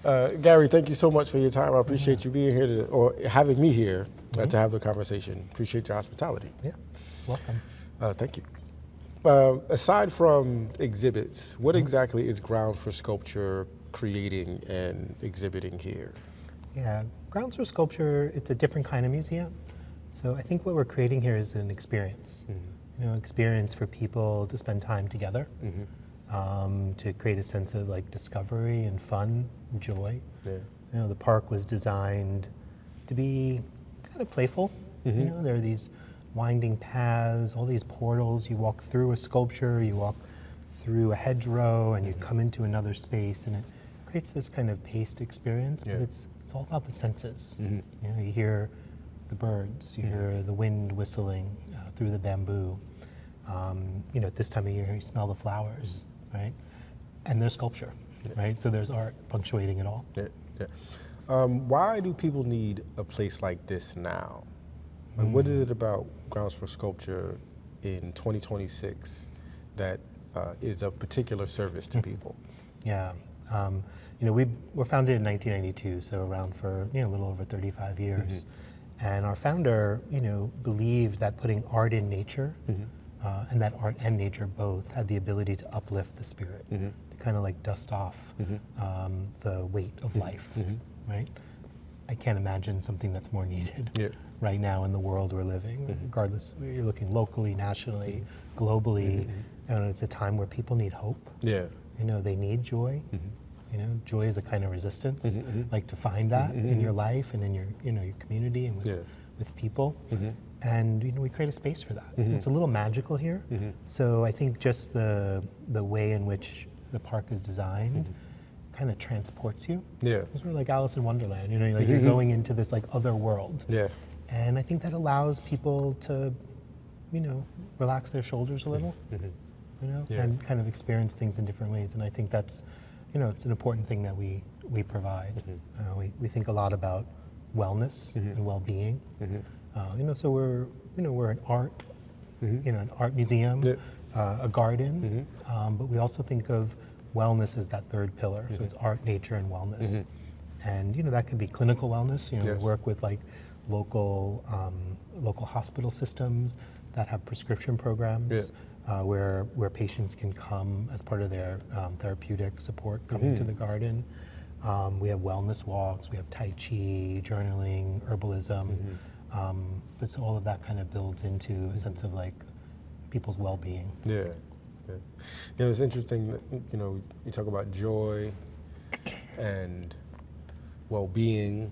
Gary, thank you so much for your time. I appreciate you being here or having me here to have the conversation. Appreciate your hospitality. Yeah, welcome. Thank you. Aside from exhibits, what exactly is Grounds for Sculpture creating and exhibiting here? Yeah, Grounds for Sculpture, it's a different kind of museum. So I think what we're creating here is an experience. Experience for people to spend time together, to create a sense of like discovery and fun and joy. Yeah. The park was designed to be kind of playful. There are these winding paths, all these portals. You walk through a sculpture, you walk through a hedgerow, and you come into another space, and it creates this kind of paced experience. But it's all about the senses. You hear the birds, you hear the wind whistling through the bamboo. At this time of year, you smell the flowers, right? And there's sculpture, right? So there's art punctuating it all. Why do people need a place like this now? Like, what is it about Grounds for Sculpture in 2026 that is of particular service to people? Yeah, we were founded in 1992, so around for a little over 35 years. And our founder, believed that putting art in nature, and that art and nature both had the ability to uplift the spirit, to kind of like dust off the weight of life, right? I can't imagine something that's more needed right now in the world we're living, regardless, you're looking locally, nationally, globally. It's a time where people need hope. They need joy. Joy is a kind of resistance, like to find that in your life and in your, your community and with people. And we create a space for that. It's a little magical here. So I think just the way in which the park is designed kind of transports you. It's sort of like Alice in Wonderland. Like you're going into this like other world. And I think that allows people to, relax their shoulders a little. And kind of experience things in different ways. And I think that's, it's an important thing that we provide. We think a lot about wellness and well-being. So we're an art, an art museum, a garden, but we also think of wellness as that third pillar. So it's art, nature, and wellness. And that can be clinical wellness. We work with like local hospital systems that have prescription programs. Where patients can come as part of their therapeutic support coming to the garden. We have wellness walks, we have Tai Chi, journaling, herbalism. But so all of that kind of builds into a sense of like people's well-being. It's interesting that, you talk about joy and well-being,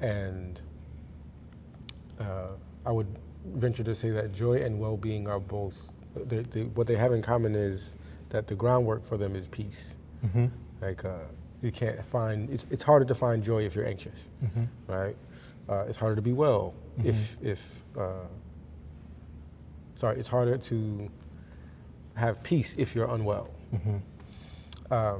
and I would venture to say that joy and well-being are both, what they have in common is that the groundwork for them is peace. Like you can't find, it's harder to find joy if you're anxious, right? It's harder to be well it's harder to have peace if you're unwell. A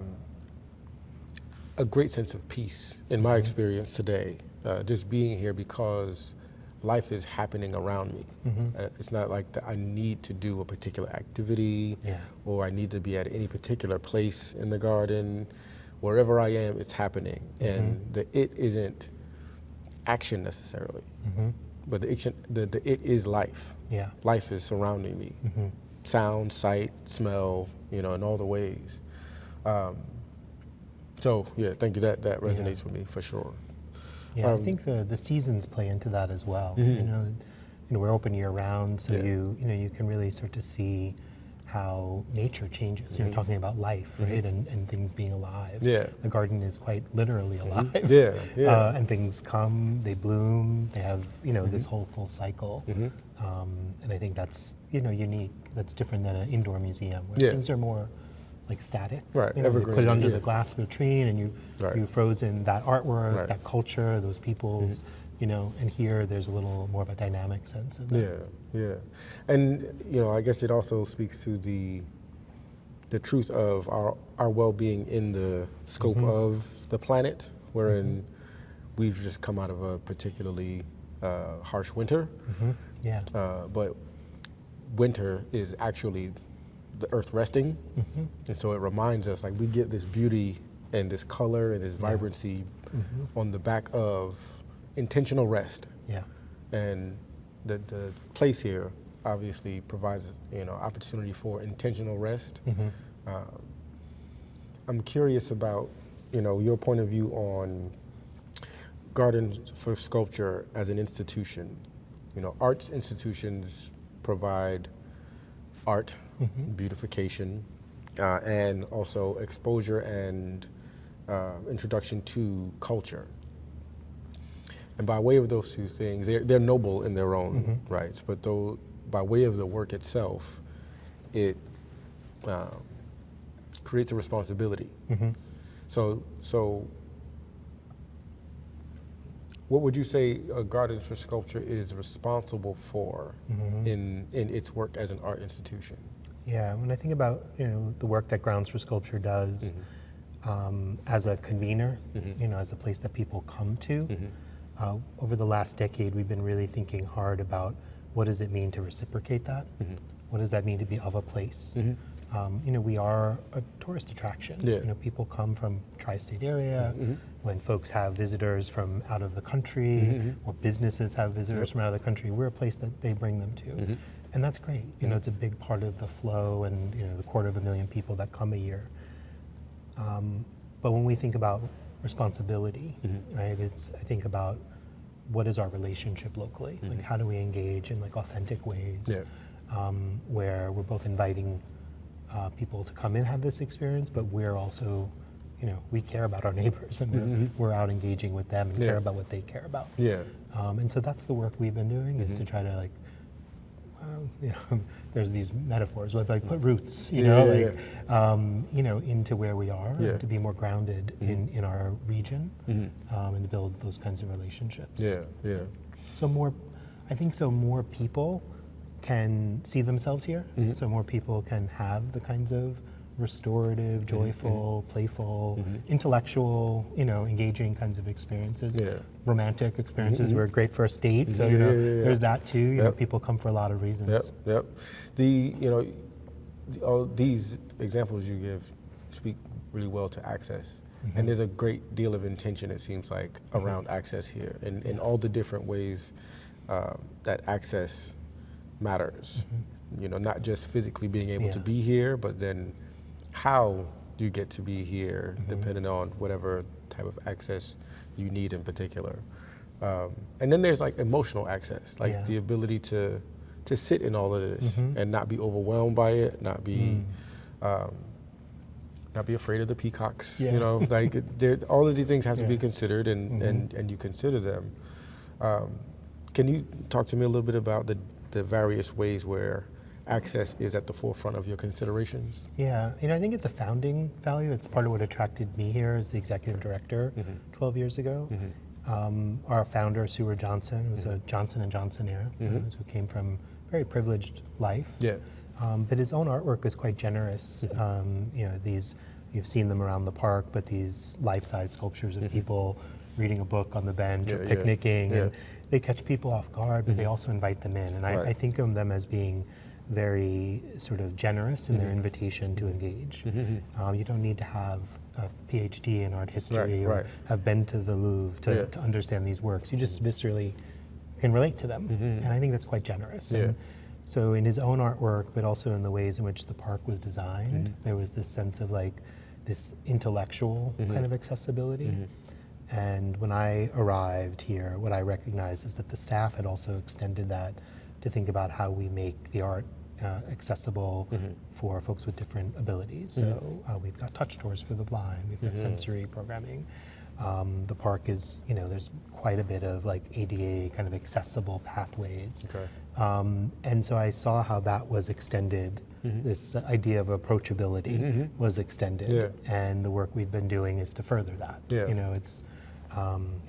great sense of peace in my experience today, just being here because life is happening around me. It's not like that I need to do a particular activity or I need to be at any particular place in the garden. Wherever I am, it's happening. And the it isn't action necessarily, but the it is life. Life is surrounding me. Sound, sight, smell, in all the ways. So yeah, thank you. That resonates with me for sure. I think the seasons play into that as well. We're open year round, so you can really start to see how nature changes. You're talking about life, right, and things being alive. The garden is quite literally alive. And things come, they bloom, they have this whole full cycle. And I think that's unique. That's different than an indoor museum where things are more like static. You put it under the glass vitrine and you frozen that artwork, that culture, those people's, and here there's a little more of a dynamic sense of that. And, I guess it also speaks to the truth of our well-being in the scope of the planet, wherein we've just come out of a particularly harsh winter. But winter is actually the earth resting. And so it reminds us, like, we get this beauty and this color and this vibrancy on the back of intentional rest. Yeah. And the place here obviously provides, opportunity for intentional rest. I'm curious about, your point of view on Gardens for Sculpture as an institution. Arts institutions provide art, beautification, and also exposure and introduction to culture. And by way of those two things, they're noble in their own rights, but though by way of the work itself, it creates a responsibility. So what would you say Gardens for Sculpture is responsible for in its work as an art institution? Yeah, when I think about the work that Grounds for Sculpture does as a convener, as a place that people come to, over the last decade we've been really thinking hard about what does it mean to reciprocate that? What does that mean to be of a place? We are a tourist attraction. Yeah. People come from tri-state area. When folks have visitors from out of the country, or businesses have visitors from out of the country, we're a place that they bring them to. And that's great. It's a big part of the flow and the 250,000 people that come a year. But when we think about responsibility, right, I think about what is our relationship locally? Like how do we engage in authentic ways where we're both inviting people to come and have this experience, but we're also, we care about our neighbors and we're out engaging with them and care about what they care about. And so that's the work we've been doing is to try to there's these metaphors, but put roots, into where we are, to be more grounded in our region, and to build those kinds of relationships. So more people can see themselves here, so more people can have the kinds of restorative, joyful, playful, intellectual, engaging kinds of experiences. Romantic experiences were a great first date, so there's that too. People come for a lot of reasons. All these examples you give speak really well to access. And there's a great deal of intention, it seems like, around access here and all the different ways that access matters. Not just physically being able to be here, but then how you get to be here, depending on whatever type of access you need in particular. And then there's emotional access, the ability to sit in all of this and not be overwhelmed by it, not be afraid of the peacocks. All of these things have to be considered, and you consider them. Can you talk to me a little bit about the various ways where access is at the forefront of your considerations? Yeah, I think it's a founding value. It's part of what attracted me here as the executive director 12 years ago. Our founder, Seward Johnson, was a Johnson & Johnson era, who came from a very privileged life. But his own artwork is quite generous. You've seen them around the park, but these life-size sculptures of people reading a book on the bench or picnicking, and they catch people off guard, but they also invite them in. And I think of them as being very sort of generous in their invitation to engage. You don't need to have a PhD in art history or have been to the Louvre to understand these works. You just viscerally can relate to them. And I think that's quite generous. And so in his own artwork, but also in the ways in which the park was designed, there was this sense of this intellectual kind of accessibility. And when I arrived here, what I recognized is that the staff had also extended that to think about how we make the art accessible for folks with different abilities. So we've got touch tours for the blind, we've got sensory programming. The park is, there's quite a bit of ADA kind of accessible pathways. And so I saw how that was extended, this idea of approachability was extended. And the work we've been doing is to further that.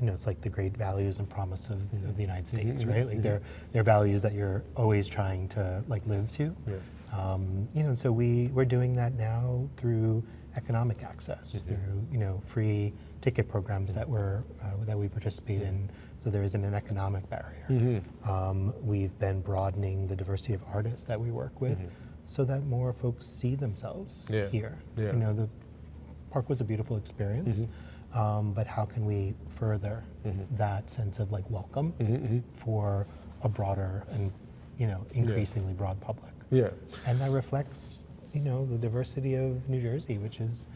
It's like the great values and promise of the United States, right? They're values that you're always trying to live to. So we're doing that now through economic access, through free ticket programs that we participate in. So there isn't an economic barrier. We've been broadening the diversity of artists that we work with, so that more folks see themselves here. park was a beautiful experience, but how can we further that sense of like welcome for a broader and increasingly broad public? Yeah. And that reflects the diversity of New Jersey, which is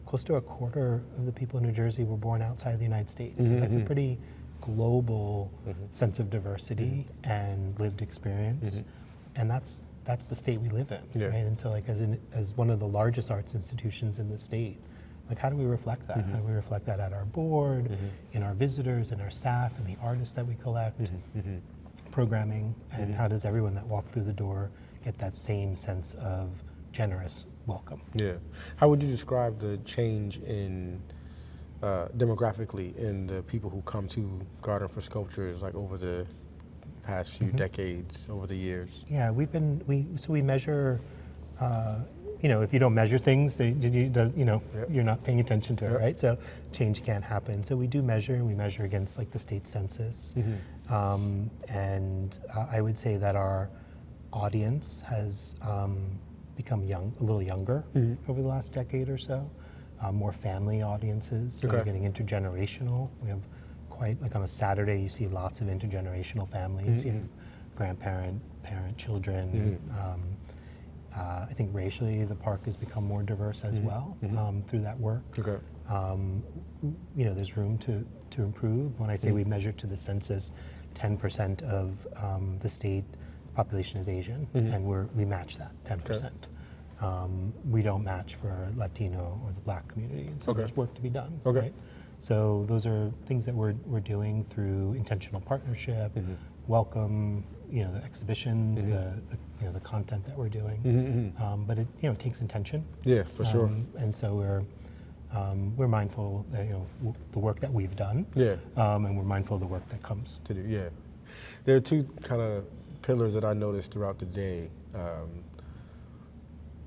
close to a quarter of the people in New Jersey were born outside the United States. So that's a pretty global sense of diversity and lived experience, and that's the state we live in, right? And so, like, as one of the largest arts institutions in the state, like, how do we reflect that? How do we reflect that at our board, in our visitors, in our staff, and the artists that we collect, programming, and how does everyone that walked through the door get that same sense of generous welcome? Yeah. How would you describe the change in demographically in the people who come to Garden for Sculptures, like over the past few decades, over the years? Yeah, we measure. If you don't measure things, you're not paying attention to it, right? So change can't happen. So we do measure, and we measure against like the state census, and I would say that our audience has become a little younger over the last decade or so. More family audiences, so we're getting intergenerational. We have quite, like on a Saturday, you see lots of intergenerational families. You have grandparent, parent, children. I think racially, the park has become more diverse as well through that work. Okay. There's room to improve. When I say we measure to the census, 10% of the state population is Asian, and we match that 10%. Okay. We don't match for Latino or the Black community, and so there's work to be done. Okay. Right? So those are things that we're doing through intentional partnership, welcome, the exhibitions, the content that we're doing. But it takes intention. Yeah, for sure. And so we're mindful that the work that we've done. Yeah. And we're mindful of the work that comes to do. Yeah. There are two kind of pillars that I noticed throughout the day.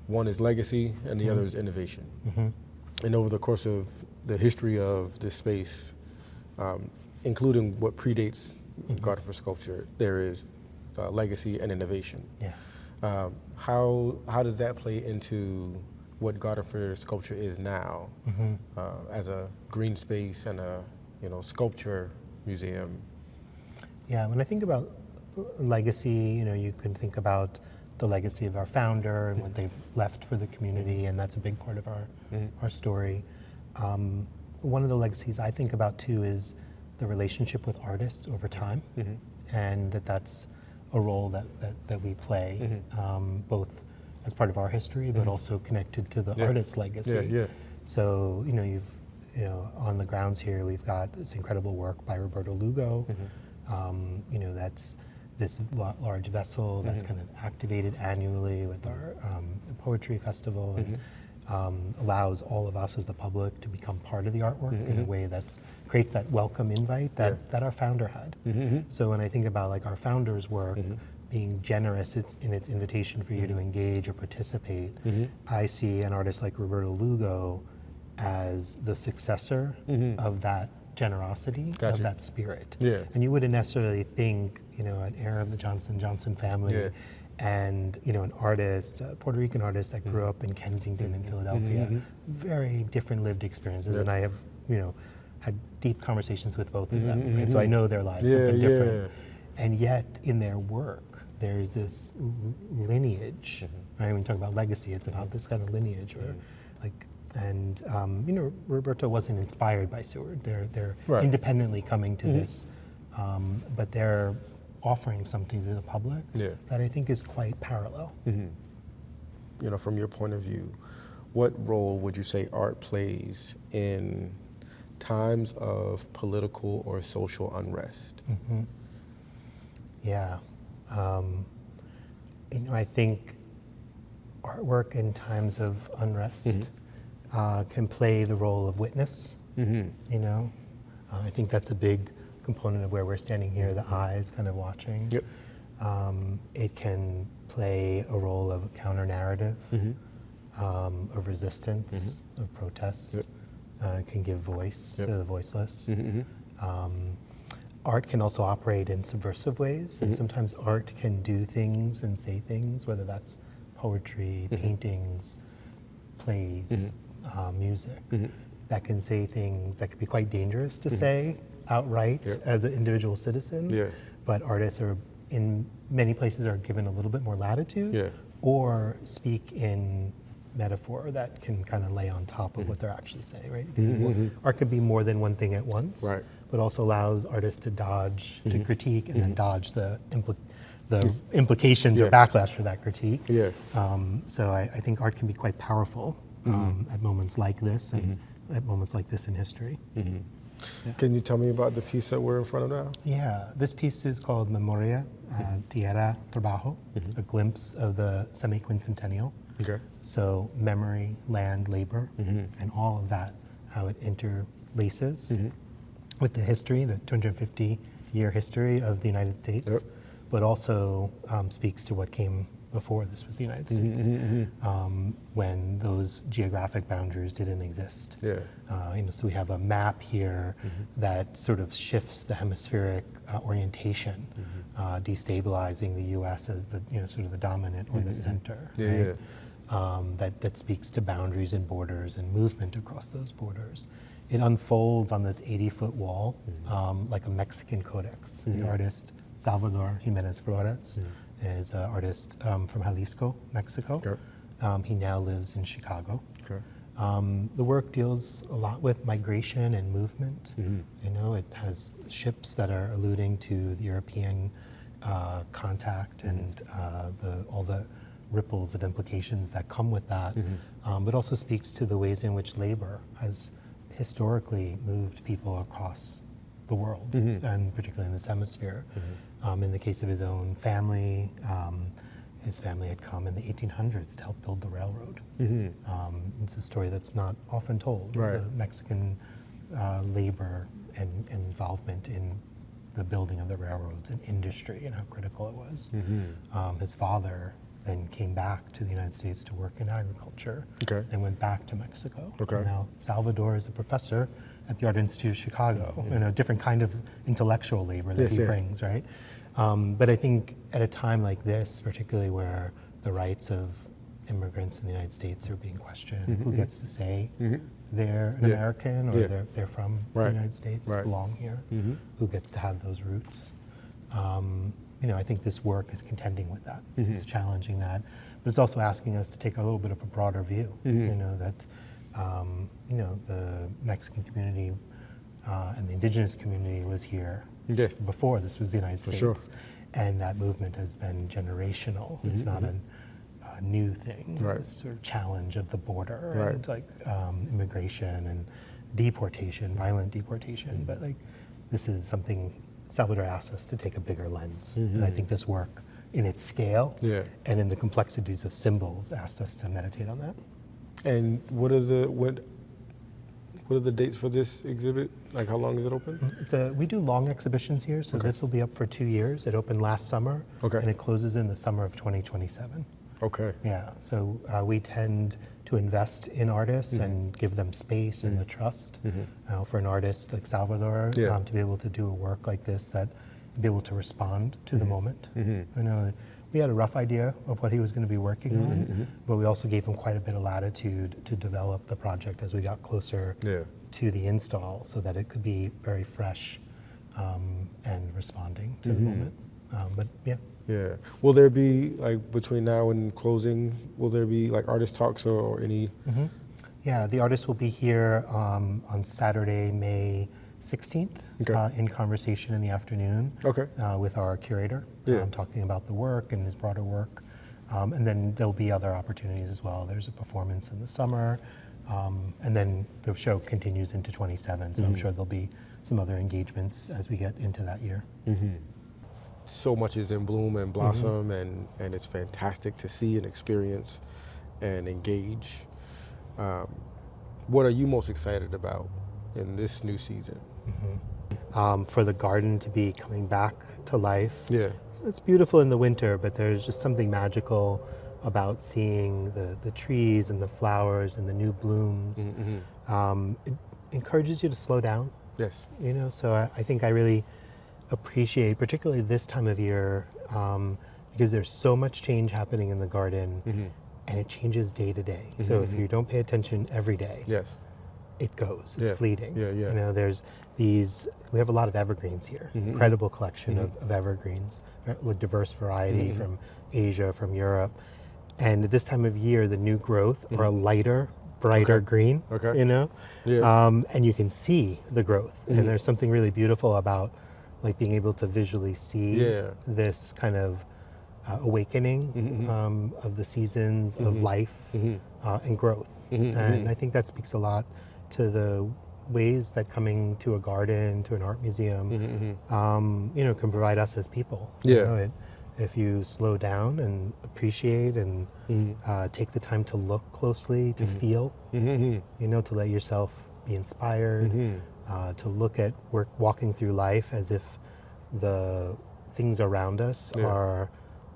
One is legacy, and the other is innovation. And over the course of the history of this space, including what predates Garden for Sculpture, there is legacy and innovation. Yeah. How does that play into what Garden for Sculpture is now, as a green space and a sculpture museum? Yeah, when I think about legacy, you can think about the legacy of our founder and what they've left for the community, and that's a big part of our story. One of the legacies I think about too is the relationship with artists over time, and that's a role that we play, both as part of our history, but also connected to the artist's legacy. Yeah. So on the grounds here, we've got this incredible work by Roberto Lugo. That's this large vessel that's kind of activated annually with our poetry festival, and allows all of us as the public to become part of the artwork in a way that creates that welcome invite that our founder had. So when I think about like our founder's work, being generous in its invitation for you to engage or participate, I see an artist like Roberto Lugo as the successor of that generosity, of that spirit. Yeah. And you wouldn't necessarily think, an heir of the Johnson family, and an artist, a Puerto Rican artist that grew up in Kensington in Philadelphia, very different lived experiences, and I have, had deep conversations with both of them, right? So I know their lives have been different, and yet in their work, there's this lineage, right? When you talk about legacy, it's about this kind of lineage, or like. And Roberto wasn't inspired by Seward. They're independently coming to this, but they're offering something to the public that I think is quite parallel. From your point of view, what role would you say art plays in times of political or social unrest? Yeah, I think artwork in times of unrest can play the role of witness. I think that's a big component of where we're standing here, the eyes kind of watching. Yep. It can play a role of counter-narrative, of resistance, of protest. Yep. It can give voice to the voiceless. Art can also operate in subversive ways, and sometimes art can do things and say things, whether that's poetry, paintings, plays, music that can say things that could be quite dangerous to say outright as an individual citizen. Yeah. But artists are, in many places, are given a little bit more latitude or speak in metaphor that can kind of lay on top of what they're actually saying, right? It can be more, art could be more than one thing at once, Right. but also allows artists to dodge, to critique, and then dodge the implications or backlash for that critique. Yeah. So I think art can be quite powerful at moments like this and at moments like this in history. Can you tell me about the piece that we're in front of now? Yeah, this piece is called Memoria, Tierra y Trabajo, a glimpse of the semi-quincentennial. Okay. So memory, land, labor, and all of that, how it interlaces with the history, the 250-year history of the United States, but also speaks to what came before this was the United States, when those geographic boundaries didn't exist. Yeah. So we have a map here that sort of shifts the hemispheric orientation, destabilizing the U.S. as the sort of the dominant or the center. Yeah, right? That speaks to boundaries and borders and movement across those borders. It unfolds on this 80-foot wall like a Mexican codex. The artist Salvador Jiménez-Flores is an artist from Jalisco, Mexico. Okay. He now lives in Chicago. Okay. The work deals a lot with migration and movement. It has ships that are alluding to the European contact and all the ripples of implications that come with that, but also speaks to the ways in which labor has historically moved people across the world, and particularly in this hemisphere. In the case of his own family, his family had come in the 1800s to help build the railroad. It's a story that's not often told, Right. the Mexican labor and involvement in the building of the railroads and industry and how critical it was. His father then came back to the United States to work in agriculture and went back to Mexico. Okay. And now Salvador is a professor at the Art Institute of Chicago, a different kind of intellectual labor that he brings, right? But I think at a time like this, particularly where the rights of immigrants in the United States are being questioned, who gets to say they're an American or they're from the United States, belong here, who gets to have those roots. I think this work is contending with that. It's challenging that, but it's also asking us to take a little bit of a broader view. That the Mexican community and the indigenous community was here before this was the United States, and that movement has been generational. It's not a new thing. This sort of challenge of the border and like immigration and deportation, violent deportation, but like this is something Salvador asked us to take a bigger lens, and I think this work, in its scale and in the complexities of symbols, asked us to meditate on that. And what are the dates for this exhibit? Like, how long is it open? We do long exhibitions here, so this will be up for 2 years. It opened last summer, and it closes in the summer of 2027. Okay. Yeah, so we tend to invest in artists and give them space and the trust for an artist like Salvador to be able to do a work like this, that be able to respond to the moment. We had a rough idea of what he was going to be working on, but we also gave him quite a bit of latitude to develop the project as we got closer to the install, so that it could be very fresh and responding to the moment. But yeah. Yeah. Will there be, like, between now and closing, will there be like artist talks or any? Yeah, the artist will be here on Saturday, May 16th, in conversation in the afternoon with our curator, talking about the work and his broader work. And then there'll be other opportunities as well. There's a performance in the summer, and then the show continues into 27, so I'm sure there'll be some other engagements as we get into that year. So much is in bloom and blossom, and it's fantastic to see and experience and engage. What are you most excited about in this new season? For the garden to be coming back to life. Yeah. It's beautiful in the winter, but there's just something magical about seeing the trees and the flowers and the new blooms. It encourages you to slow down. Yes. So I think I really appreciate, particularly this time of year, because there's so much change happening in the garden, and it changes day to day. So if you don't pay attention every day, Yes. it goes. It's Yeah. fleeting. Yeah, yeah. You know, there's these. We have a lot of evergreens here. Incredible collection of evergreens, a diverse variety from Asia, from Europe, and at this time of year, the new growth are a lighter, brighter green. Okay. You know, Yeah. and you can see the growth, and there's something really beautiful about like being able to visually see Yeah. this kind of awakening of the seasons of life and growth. And I think that speaks a lot to the ways that coming to a garden, to an art museum, you know, can provide us as people. You Yeah. know, if you slow down and appreciate and take the time to look closely, to feel, you know, to let yourself be inspired, to look at walking through life as if the things around us are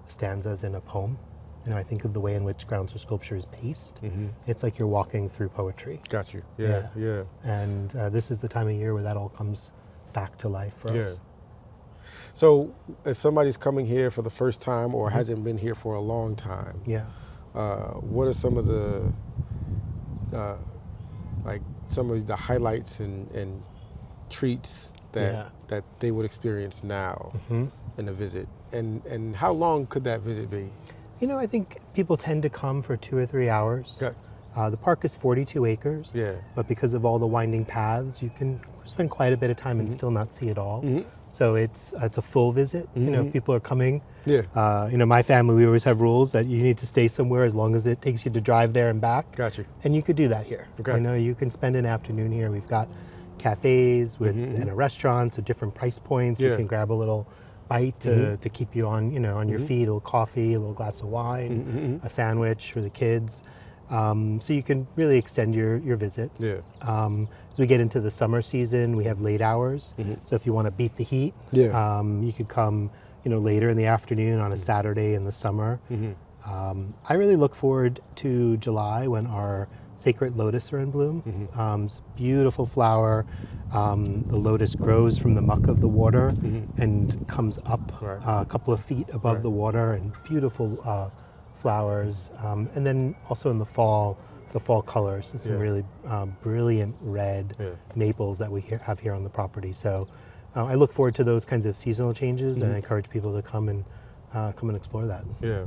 stanzas in a poem. You know, I think of the way in which grounds for sculpture is paced. It's like you're walking through poetry. Got you. Yeah. Yeah. And this is the time of year where that all comes back to life for us. So if somebody's coming here for the first time or hasn't been here for a long time, Yeah. what are some of the like some of the highlights and treats that they would experience now in a visit, and how long could that visit be? You know, I think people tend to come for 2 or 3 hours. Okay. The park is 42 acres, Yeah. but because of all the winding paths, you can spend quite a bit of time and still not see it all. So it's a full visit. You know, if people are coming, Yeah. you know, my family, we always have rules that you need to stay somewhere as long as it takes you to drive there and back. Got you. And you could do that here. Okay. You know, you can spend an afternoon here. We've got cafes with and a restaurant, so different price points. You Yeah. can grab a little bite to keep you on, you know, on your feet, a little coffee, a little glass of wine, a sandwich for the kids. So you can really extend your visit. Yeah. As we get into the summer season, we have late hours. So if you want to beat the heat, Yeah. you could come, you know, later in the afternoon on a Saturday in the summer. I really look forward to July when our sacred lotus are in bloom. It's a beautiful flower. The lotus grows from the muck of the water and comes up Right. a couple of feet above the water, and beautiful flowers. And then also in the fall colors, and some really brilliant red maples that we have here on the property. So I look forward to those kinds of seasonal changes, and I encourage people to come and explore that. Yeah.